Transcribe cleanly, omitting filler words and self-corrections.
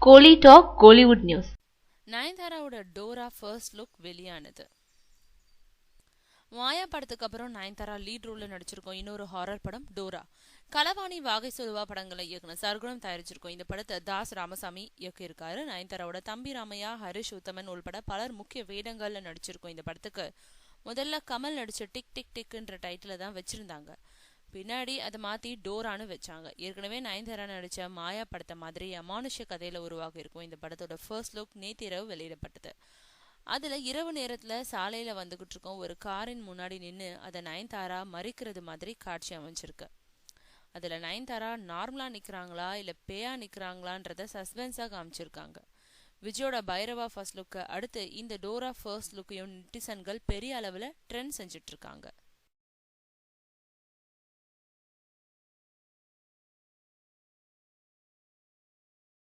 கோலி talk Kollywood news. நயன்தாராவோட Dora first look வெளியானது. மாயா படத்துக்கு அப்புறம் நயன்தாரா லீட் ரோல்ல நடிச்சிருக்கோம் இன்னொரு ஹாரர் படம் டோரா. கலவாணி, வாகை சுலுவா படங்களை இயக்குனர் சர்க்குணம் தயாரிச்சிருக்கோம். இந்த படத்தை தாஸ் ராமசாமி இயக்கியிருக்காரு. நயன்தாராவோட தம்பி ராமையா, ஹரிஷ் உத்தமன் உள்பட பலர் முக்கிய வேடங்கள்ல நடிச்சிருக்கோம். இந்த படத்துக்கு முதல்ல கமல் நடிச்ச டிக் டிக் டிக்ன்ற டைட்டில தான் வச்சிருந்தாங்க. பின்னாடி அதை மாத்தி டோரான்னு வச்சாங்க. ஏற்கனவே நயன்தாரா நடிச்ச மாயா படத்தை மாதிரி அமானுஷ்ய கதையில உருவாகி இருக்கும். இந்த படத்தோட ஃபர்ஸ்ட் லுக் நேற்று இரவு வெளியிடப்பட்டது. அதுல இரவு நேரத்துல சாலையில வந்துகிட்டு இருக்கோம் ஒரு காரின் முன்னாடி நின்று அதை நயன்தாரா மறிக்கிறது மாதிரி காட்சி அமைஞ்சிருக்கு. அதுல நயன்தாரா நார்மலா நிக்கிறாங்களா இல்ல பேயா நிக்கிறாங்களான்றத சஸ்பென்ஸா காமிச்சிருக்காங்க. விஜயோட பைரவா ஃபர்ஸ்ட் லுக்கு அடுத்து இந்த டோரா ஃபர்ஸ்ட் லுக்கையும் நெட்டிசன்கள் பெரிய அளவுல ட்ரெண்ட் செஞ்சுட்டு இருக்காங்க.